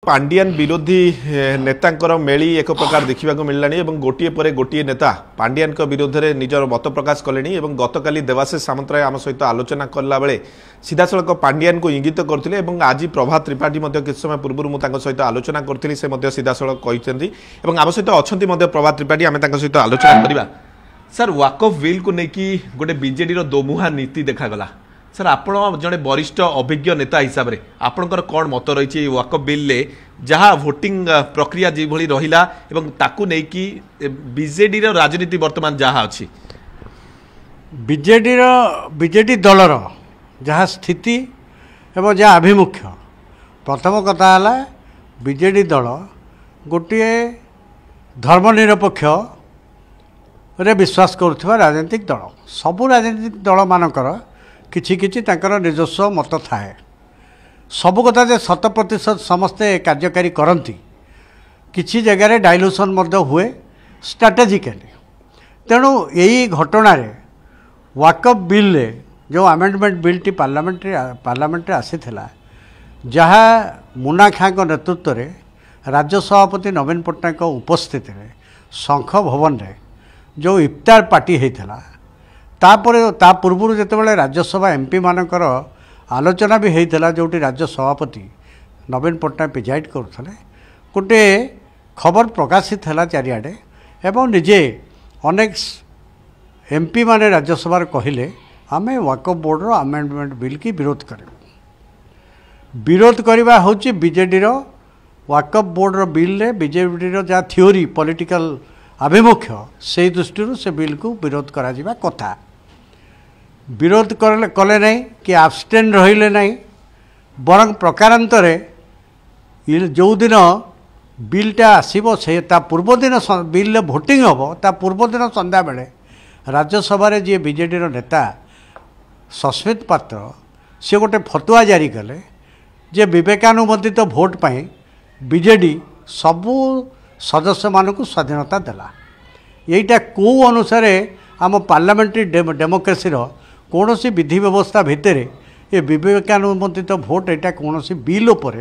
पांडियान विरोधी नेतांकर मेली एक प्रकार देखा मिलला गोटे पर गोटे नेता पांडियान विरोध में निजर मत प्रकाश कले गतकाली देवाशीष सामंतराय आम सहित आलोचना कला बेले सीधासख पांडियान को इंगित करते आज प्रभात त्रिपाठी किस समय पूर्व मुझे सहित आलोचना करी से सीधासख कहते आम सहित अच्छा प्रभात त्रिपाठी आम सहित आलोचना करवा सर वाकफ बिल को लेकिन गोटे बीजेडी दोमुहा नीति देखा सर आप जड़े वरिष्ठ अभिज्ञ नेता हिसाब से आपणकर कौन मत रही वाकफ बिल जहाँ भोटिंग प्रक्रिया जो रहा बीजेडी राजनीति वर्तमान जहाँ अच्छी बीजेडी दलर जहाँ स्थिति एवं जहाँ आभिमुख्य प्रथम कथा है बीजेडी दल गोटे धर्मनिरपेक्ष रे विश्वास करुवा राजनीतिक दल सबू राजनीतिक दल मानकर किछि किछि तांकर निजस्व मत थाए सबु कथा जे 100% समस्ते कार्यकारी करती किछि जगह डाइल्यूशन मध्य हुए स्ट्राटेजिकली तेणु यही घटना वाकफ बिल जो अमेंडमेंट बिलटी पार्लियामेंट आसीथिला जहाँ मुन्ना खां नेतृत्व में राज्य सभापति नवीन पट्टनायक उपस्थित शंख भवन रे जो इफ्तार पार्टी होता ता पूर्व जितेबाला राज्यसभा एमपी मानकर आलोचना भी होता जो राज्य सभापति नवीन पट्टनायक प्रिजाइड करुले गोटे खबर प्रकाशित है चारिआडे एवं निजे अनेक एमपी माने राज्यसभा कहले आम वाकफ बोर्ड रो अमेंडमेंट बिल की विरोध करवा हूँ बीजेडी वाकफ बोर्ड रो बिल रे बीजेडी जहाँ थ्योरी पॉलिटिकल आभिमुख्य से दृष्टि से बिल को विरोध करा जिबा कथा विरोध कले नहीं कि आबस्टेन रहिले नहीं बरं प्रकारांतरे जो दिन बिलटा आसीबो से ता पूर्व दिन बिल भोटिंग हम ता पूर्व दिन संध्या बेले राज्यसभा रे जी बीजेडी नेता सस्मित पात्र से गोटे फतुआ जारी कले जे विवेकानुमोदित भोट पाई बीजेडी सबू सदस्य मानक स्वाधीनता देला यहीटा कौ अनुसार आम पार्लियामेंट्री डेमोक्रेसी कौन सी विधि व्यवस्था भितर ये विवेकानुमोदित भोट यहाँ कौन सी बिल उपर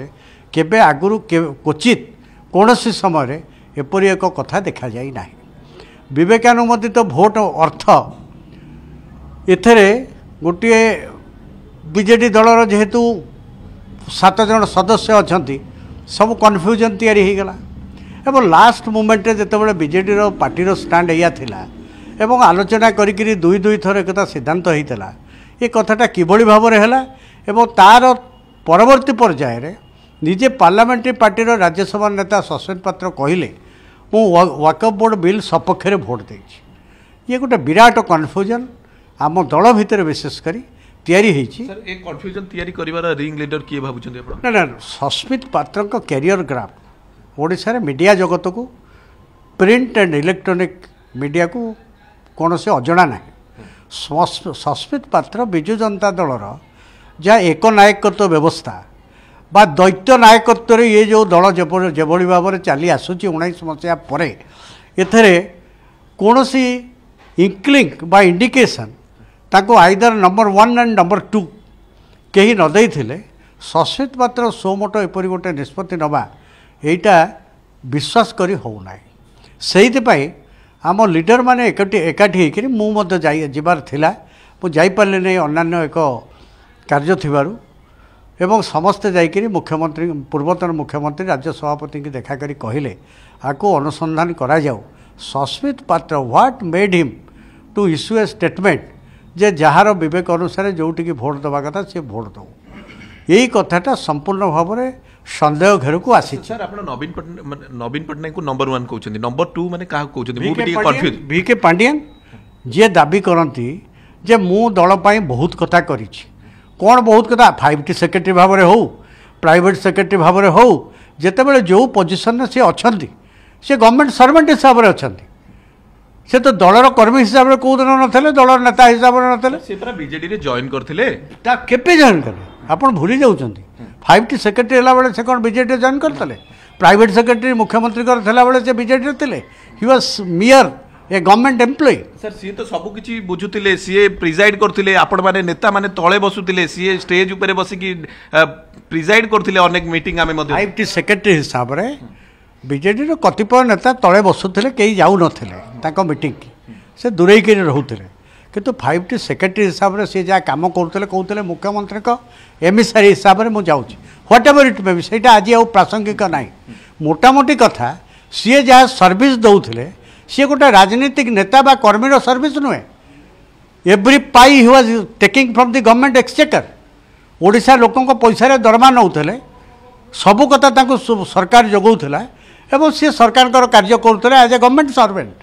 केबे आगुरु क्वचित कौन सी समय एपरी एक कथा देखा जाई नाही विवेकानुमोदित भोट अर्थ एथरे गोटे बीजेडी दलर जेहेतु 7 जन सदस्य अच्छा सब कन्फ्यूजन तैयारी हो गला एवं लास्ट मोमेंट जितेबाला बीजेडी पार्टी स्टाण्ड या थिला एवं आलोचना करी दुई दुई थर एक सिद्धांत होता ये कथाटा किभली भाव में है एवं तार परवर्ती पर्यायर निजे पार्लियामेंट्री पार्टीर राज्यसभा नेता सस्मित पात्र कहले मु वाकफ बोर्ड बिल सपक्ष भोट देछि ये गोटे विराट कन्फ्यूजन आम दल भितर विशेषकर तैयारी कन्फ्यूजन तैयारी करिवार रिंग लीडर किए भाबुछन्ते आपण ना सस्मित पात्र कैरियर ग्राफ ओडिशा मीडिया जगत को प्रिंट एंड इलेक्ट्रोनिक मीडिया को कौन से अजणा ना सस्मित पात्र विजु जनता दलर जहाँ एक नायकत्व व्यवस्था बा दैत्य नायकत्व ये जो दल जेभली भाव में चली आसूची 19 मसीहा पर एथरे कौन सी इंक्लिंग बा इंडिकेशन ताको आइदर नंबर 1 एंड नंबर 2 कहीं नदे सस्मित पात्र सोमोटो एपरी गोटे निष्पत्ति नवा यहीटा विश्वास करी होना से आम लीडर माने एकाठी होकर मुझे जाबार थिला मु जापारे नहीं अन्य एक कार्य थिबारु एवं समस्ते जाइकरी मुख्यमंत्री पूर्वतन मुख्यमंत्री राज्य सभापति की देखा करी कहले आपको अनुसंधान करा जाऊ Sasmit Patra what made him to issue a statement जे जार विवेक अनुसार जोटि भोट दवा कथा से भोट दो यही कथाटा संपूर्ण भाव में सन्देह घेर को आसी सर आप नवीन पट्टनायक को नंबर 1 कहते नंबर 2 माने क्या कहते वीके पांडियन जी दाबी करती जे मु दल पाई बहुत कथा करी कौन बहुत कथा 5टी सेक्रेटरी भाव में हो प्राइवेट सेक्रेटरी भाव में हो जितेबाला जो पोजिशन से अच्छा से गवर्नमेंट सर्वेंट हिसाब से अच्छा से तो दलर कर्मी हिसाब से कौ दिन ना दलर नेता हिसाब से ना बीजेडी जॉइन करथिले केबे जॉइन कले आपन भूली जाउछंती 5टी सेक्रेटरी हला बेले से कौन बीजेडी जॉइन करते प्राइवेट सेक्रेटरी मुख्यमंत्री कर बेले से बीजेडी थे he was mere a government employee sir सी तो सब किछि बुझुतिले सी प्रिजाइड करथिले आपण माने नेता माने तळे बसुतिले सी स्टेज ऊपर बसिकी प्रिजाइड करथिले अनेक मीटिंग आमे मध्ये 5टी सेक्रेटरी हिसाब रे बीजेडी रो कतिपय नेता तळे बसुथिले केही जाऊ नथिले ताको मीटिंग की से दूरेई के रहुथिले किंतु 5टी सेक्रेटरी हिसाब रे से जा काम करथिले कहउथिले मुख्यमंत्री को एमिसारी हिसाब रे मु जाउची whatever it may be सेटा आज आ प्रासंगिक नाही मोटा मोटी कथा सी जा सर्विस दउथिले सी गोटे राजनीतिक नेता बा कर्मीर सर्विस नुहे every pi he was taking from the government exchequer Odisha लोकों पैसा दरमा नौले सबू कथा तांको सरकार जगौला एवं सी सरकार कार्य करुले as a government servant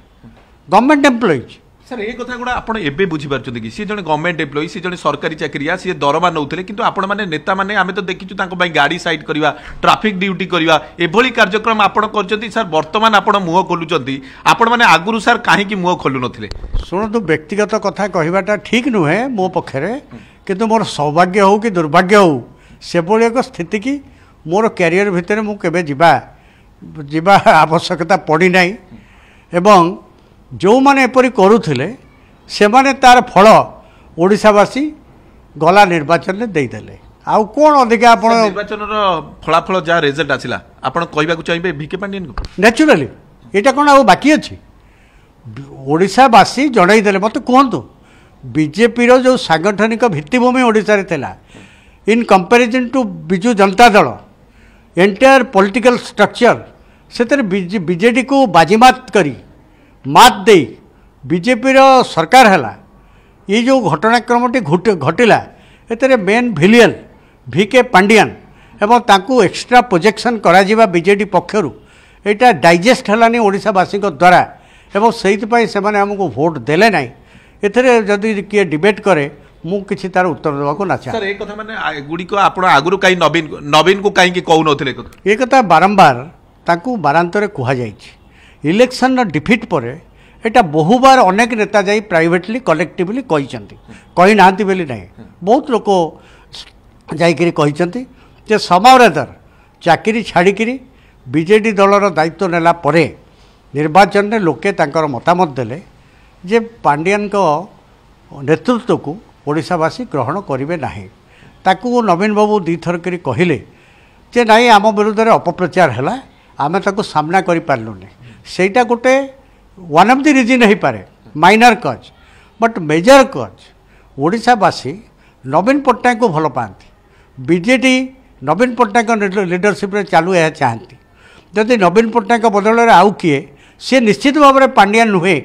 government employees sir ये कथा गुड़ा आप एबे बुझी पारछन कि सी जने गवर्नमेंट एम्प्लॉई सी जने सरकारी चाकरिया सी दरमा नौले किंतु आपण माने नेता माने आमे तो देखिछु तांको भाई गाड़ी साइड करवा ट्रैफिक ड्यूटी करवा एभली कार्यक्रम आपण करछंती सर वर्तमान आपण मुह खोलुचंती आपण माने आगुरु सर काहे कि मुह खोलु नथिले शुणु व्यक्तिगत कथा कहवाटा ठीक नुहे मो पक्षरे किंतु मोर सौभाग्य हो कि दुर्भाग्य हो से भली एक स्थिति की मोर कैरियर भितर मु केबे जीवा आवश्यकता पड़ी नाही एवं जो माने एपरी करुथिले से माने तार फल ओडिशावासी गला निर्वाचन में देदेले आउ कोन अधिक आप निर्वाचन फलाफल जहाँ रिजल्ट आसिला आपण कहबा को चाहिए वीके पांडियन को नेचुराली एटा कोन आ बाकी अछि ओडिशावासी जणाई देले मते कहंतु बीजेपी रो जो सांगठनिक भित्तिभूमि ओडिशा रे थिला in comparison to Biju Janata Dal entire political structure से बीजेडी को बाजीमात करी मात दे बीजेपी रो सरकार है ये जो घटनाक्रमटी घटिला एतरे मेन भिलियन वीके पांडियन एवं तांकू एक्स्ट्रा प्रोजेक्शन करा जिबा बीजेडी पक्षरु एटा डाइजेस्ट हलानी ओडिशावासी द्वारा एवं से माने हमको भोट देले नाही एथरे जदि किए डिबेट करे मु किछि तार उत्तर देवा को ना चाहे सर एक कथा माने गुडी को आपण आगुरु काई नवीन को काई कि कहू नथिले ये कथा बारंबार तांकू बारांतरे कुहा जाइछि इलेक्शन डिफिट पर एटा बहुबार अनेक नेता जाई प्राइवेटली कलेक्टिवली कही नांती बेली नहीं बहुत लोक जाइकरी कहिसंती जे समावरेदर चाकरी छाड़िकी बीजेडी दलर दायित्व नेला परे निर्वाचन में लोके तांकर मतामत देले जे पांडियन को नेतृत्व को ओडिशावासी ग्रहण करेंगे ना ताकू नवीन बाबू दी थर करी कहले जे नाई आम विरुद्ध में अपप्रचार है आम ताकू सामना कर पार्लुनि सेटा गोटे वन ऑफ द रीजन हो पारे माइनर कज बट मेजर कज ओडिशावासी नवीन पट्टनायक को भल पाती बीजेडी नवीन पट्टनायक लीडरशिप चालू यह चाहती जदि नवीन पट्टनायक बदल आउ किए सी निश्चित भाव में पांडियन नुहे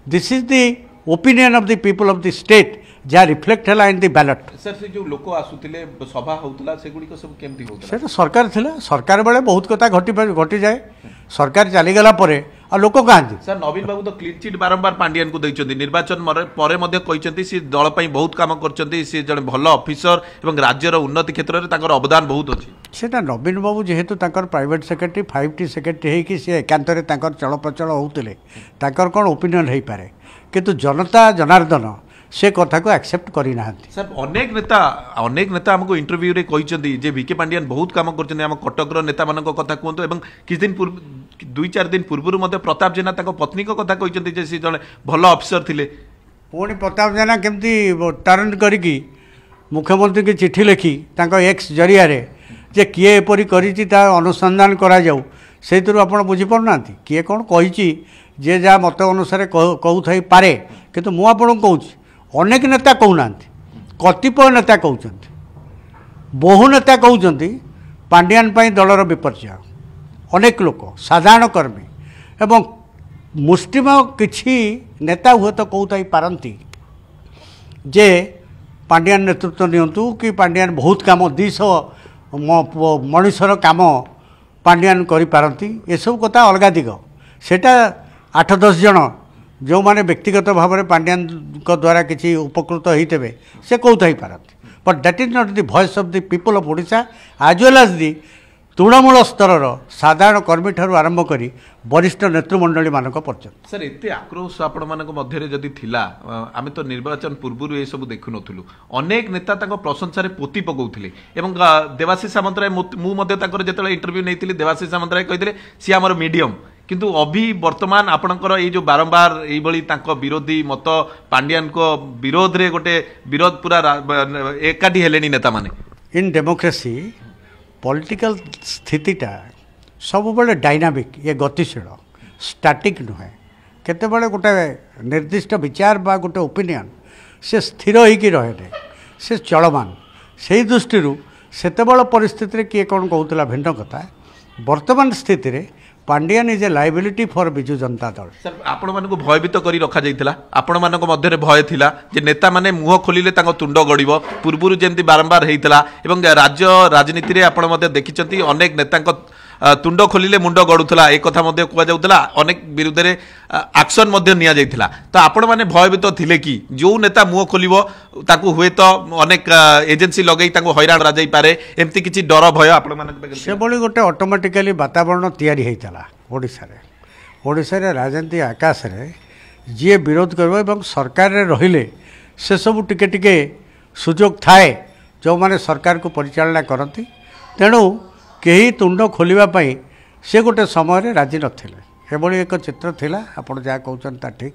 this is the opinion of the people of the state जहाँ रिफ्लेक्ट है इन दी बैलेट सर से जो लोक आसुतिले सभा होतला से गुडी को सब केमती होतला से तो सरकार थिला सरकार बेले बहुत कथा घटी जाए सरकार चली गला परे आ लोक कहांती सर नवीन बाबू तो क्लीन चिट बारंबार पांडियन को दैछंती निर्वाचन परे मध्ये कहिसंती से दल पई बहुत काम करचंती से जने भल ऑफिसर एवं राज्यर उन्नति क्षेत्र रे ताकर अवदान बहुत अछि सेटा नवीन बाबू जेहेतु ताकर प्राइवेट सेक्रेटरी 5टी सेक्रेटरी है कि से एकांतरे ताकर चल प्रचल होउतिले ताकर कोन ओपिनियन हे पारे किंतु जनता जनार्दन से कथा को एक्सेप्ट करी नाहंती सर अनेक नेता हमको इंटरव्यू रे कहिसंती जे वीके पांडियन बहुत काम करचंती हम कटक रो नेता मानक कथा कहंतो एवं किछ दिन पूर्व 2-4 दिन पूर्व मध्ये प्रताप जेना ताको पत्नी को कथा कहिसंती जे से जने भल ऑफिसर थिले पुणी प्रताप जेना केमती टर्न करिकी मुख्यमंत्री की चिठी लिखी तांको एक्स जरिया रे जे किए एपरी करिछि ता अनुसंधान करा जाऊ सेतुरु आपण बुझी पड़नांती किए कोन कहिछि जे जा मत अनुसार कहू थाई पारे किंतु मु आपण कहूछि अनेक नेता कहूना कतिपय नेता कहते बहु नेता कहते पांडियन दलर विपर्य अनेक लोक साधारण कर्मी एवं मुस्लिम किछि नेता हुए तो कहते पारती जे पांडियन नेतृत्व नियंतु कि पांडियन बहुत काम 200 मनुष्यर काम पांडियन करि पारती ये सब कथा अलग दिग सेटा 8-10 जन जो माने व्यक्तिगत भाव में पांडियन द्वारा किसी उपकृत होते से कहते ही पारती but that is not the voice of the people of Odisha as well as the तृणमूल स्तर साधारण कर्मी ठारू आरंभ करी वरिष्ठ नेतृमंडली मानक पर्यंत सर एते आक्रोश आपण मानक मध्य जदि थिला आमे तो निर्वाचन पूर्व ये सब देखु नथुलु अनेक नेता ताको प्रशंसा रे पोती पकाउथिले एवं देवाशीष सामंतराय मु मध्य ताकर जेतले इंटरव्यू नेइथिले देवाशीष सामंतराय कहिथिले सी हमर मीडियम किंतु अभी वर्तमान आपणकर ये जो बारंबार ये विरोधी मत पांड्यान को विरोध रे गोटे विरोध पूरा एकाठी हेलेनी नेता माने इन डेमोक्रेसी पॉलिटिकल स्थितिटा सब बड़े डायनामिक ये गतिशील स्टैटिक नुहे केतेबेले गोटे निर्दिष्ट विचार बा गोटे ओपिनियन से स्थिर होइकी रहे से चलमान से दृष्टि सेतेबेल परिस्थिति किए कौन कहूला भिन्न कथा वर्तमान स्थिति रे Pandian is a liability for Biju Janata Dal. Sir आपण मानको भयभीत करी रखा जाइथिला आपण मानको मध्य भय थिला जे नेता माने मुह खोलिले तांको तुंड गड़िबो पूर्वरु जेंति बारंबार हेइतला एवं राज्य राजनीति रे आपण मध्य देखिचंती अनेक नेतांको तुंड खोलिले मुंड गड़ुला एक कथा मध्य कुआ जाउतला अनेक विरुद्ध रे एक्शन मध्य निया जाइथिला तो आपण माने भयभीत थिले कि जो नेता मुह खोलिबो ताकू हुए तो अनेक एजेंसी लगेई तांको हैरान रा जाई पारे एम्ति किछि डर भय आपण माने से बड़ी गोटे ऑटोमेटिकली वातावरण तैयारी हेइतला ओडिशा रे राजनीति आकाश रे जी विरोध करबो एवं सरकार रे रहिले से सब टिके टिके सुजोग थाए जो माने सरकार को परिचालना करती तेणु कहीं तुंड खोलने से गोटे समय राजी नथिले एभली एक चित्र थिला आपण जहाँ कहते ठीक।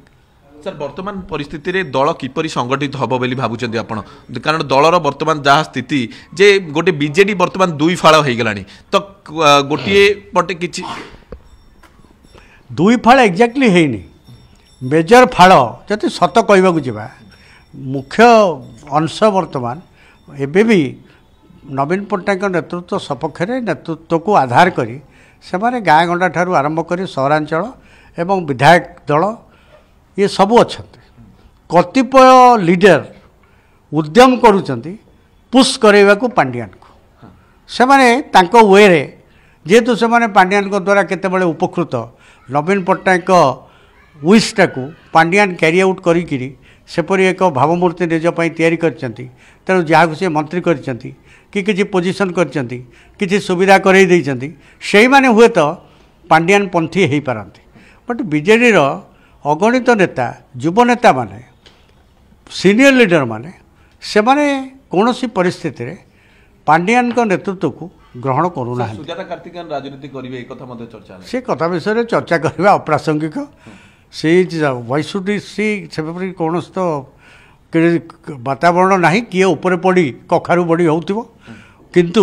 सर वर्तमान परिस्थिति रे दल किपरि संगठित हबो बोली भाबुचंदी आपण कारण दलर वर्तमान जहाँ स्थिति जे गोटे बीजेडी वर्तमान दुई फाळ हो गलानी तो गोटे पटे किछि दुई फाळ एक्जाक्टली हेनी मेजर फाळ जति सत कहबाकू जिबा मुख्य अंश वर्तमान एबे भी नवीन पट्टनायक नेतृत्व सपक्ष नेतृत्व को आधार करी से गाँ गंडा ठारू आरंभ करी सहरांचल एवं विधायक दल ये सबू अच्छा कतिपय लीडर उद्यम करुँच पुश करवा को पांड्यान को से माने वे रे जेहेतु से पांड्यान द्वारा केतेबेले उपकृत नवीन पट्टनायक विशटा को पांड्यान क्यारी आउट करी सेपरी एक भावमूर्ति निजपाई तैयारी करछंती तेणु जहाँ से मंत्री करछंती कि किसी पोजिशन करछंती किसी सुविधा करई देइछंती सेही माने हुए तो पांड्यान पंथी हो पारती बट बीजेडी रो अगणित नेता युव नेता माने सीनियर लीडर माने से माने कौनसी परिस्थिति रे पांड्यान को नेतृत्व को ग्रहण करूना सुजाता कार्तिकेयन राजनीति करिवे एक कथा मध्ये चर्चा से कथा विषय चर्चा करवा अप्रासंगिक से वैशुटी सी से कौन तो वातावरण ना किए ऊपर पड़ी कखारू बड़ी हो किंतु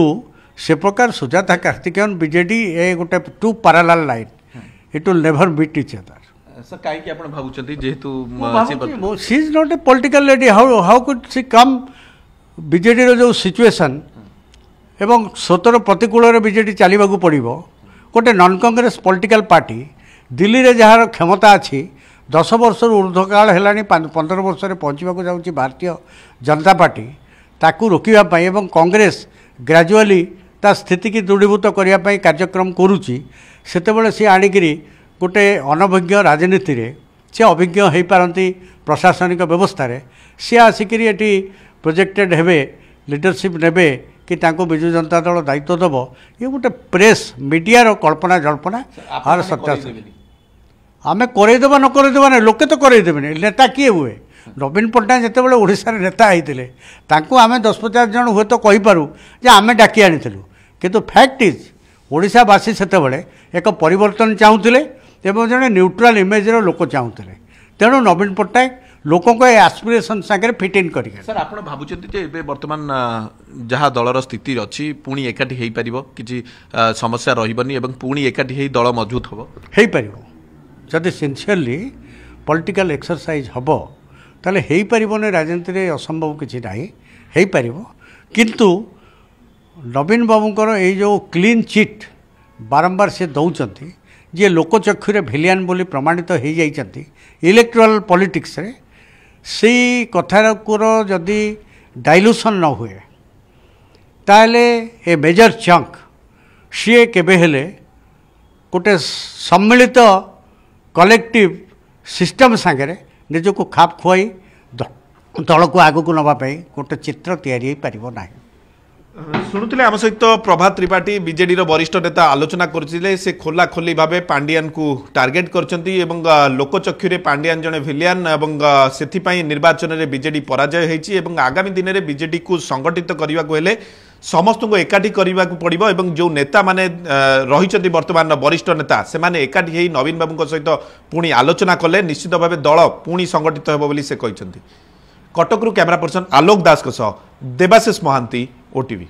से प्रकार सुजाता कार्तिकेयन बीजेडी ए गोटे two parallel line it will never beat each other. Sir काई कि आपण भाबुचंती जेहेतु she is not a political lady how could she come BJD रो जो सिचुएशन एवं स्वतर प्रतिकूल बीजेडी चलवा पड़ो गोटे non Congress political party Delhi रे जार क्षमता अच्छी 10 वर्ष ऊर्ध्वकाल है 15 वर्ष में पहुँचवाक जाऊँगी भारतीय जनता पार्टी ताकू रोकवाई एवं कांग्रेस ग्रेजुअली ता स्थिति की दृढ़ीभूत करने कार्यक्रम करुच्ची से सी आणिकी गोटे अनभिज्ञ राजनीति रे से अभिज्ञ हो पारती प्रशासनिक व्यवस्था रे सी आसिक प्रोजेक्टेड हेबे लीडरशिप नेबे कि तांको बिजु जनता दल दायित्व दब ये गोटे प्रेस मीडिया रो कल्पना जल्पना आर सत्य आमे करदेवा न करदेवा ना लोके तो करदेवे नेता किए हुए नवीन पट्टनायक जितेबाला ओडिशा रे नेता होते तांको आमे 10-50 जन हुए तो कहींपारू जे आमे डाकी आनीलु किंतु फैक्ट इज ओडिशावासी सेतेबेले एक परिवर्तन चाहूले एवं जड़े न्यूट्राल इमेज रो लोक चाहूले तेणु नवीन पट्टनायक लोकों को एस्पिरेशन सागर फिट इन कर। सर आप भावुंटे बर्तमान जहाँ दलर स्थिति अच्छी पुणी एकाठी हो पार कि समस्या रही पुणी एकाठी हो दल मजबूत हम हो पार जदि सिंसियरली पॉलिटिकल एक्सरसाइज हम ताले हो पार राजनीति में असंभव किसी ना हो पार किंतु नवीन बाबूंकर ये जो क्लीन चिट बारंबार से दौरान जी लोकचक्षुरे भिलियन बोली प्रमाणित हो जाती इलेक्टोरल पॉलिटिक्स रे से कथार जदि डाइल्यूशन न हुए ताले ए मेजर चंक सी केबे हेले गोटे सम्मिलित कलेक्टिव सिस्टम सांगरे निजको खाप खुआई दल को आगू को नवाई गोटे चित्र तैयारी पारिबो नाही। शुणुले आम सहित प्रभात त्रिपाठी बीजेडी वरिष्ठ नेता आलोचना करते से खोला खोली भाव पांड्यान को टार्गेट कर लोकचक्षुरे पांड्यान जड़े भिलियन से निर्वाचन में बीजेडी पराजय होती आगामी दिन में बीजेडी को संगठित करने को हेले समस्त को एकाठी करने को पड़ो और जो नेता माने रही बर्तमान वरिष्ठ नेता से माने एकाठी हो नवीन बाबू सहित पुणी आलोचना कले निश्चित भाव दल पुणी संगठित हो बोली से कहते। कटकरू कैमरा पर्सन आलोक दास देवाशीष महांती, ओटीवी।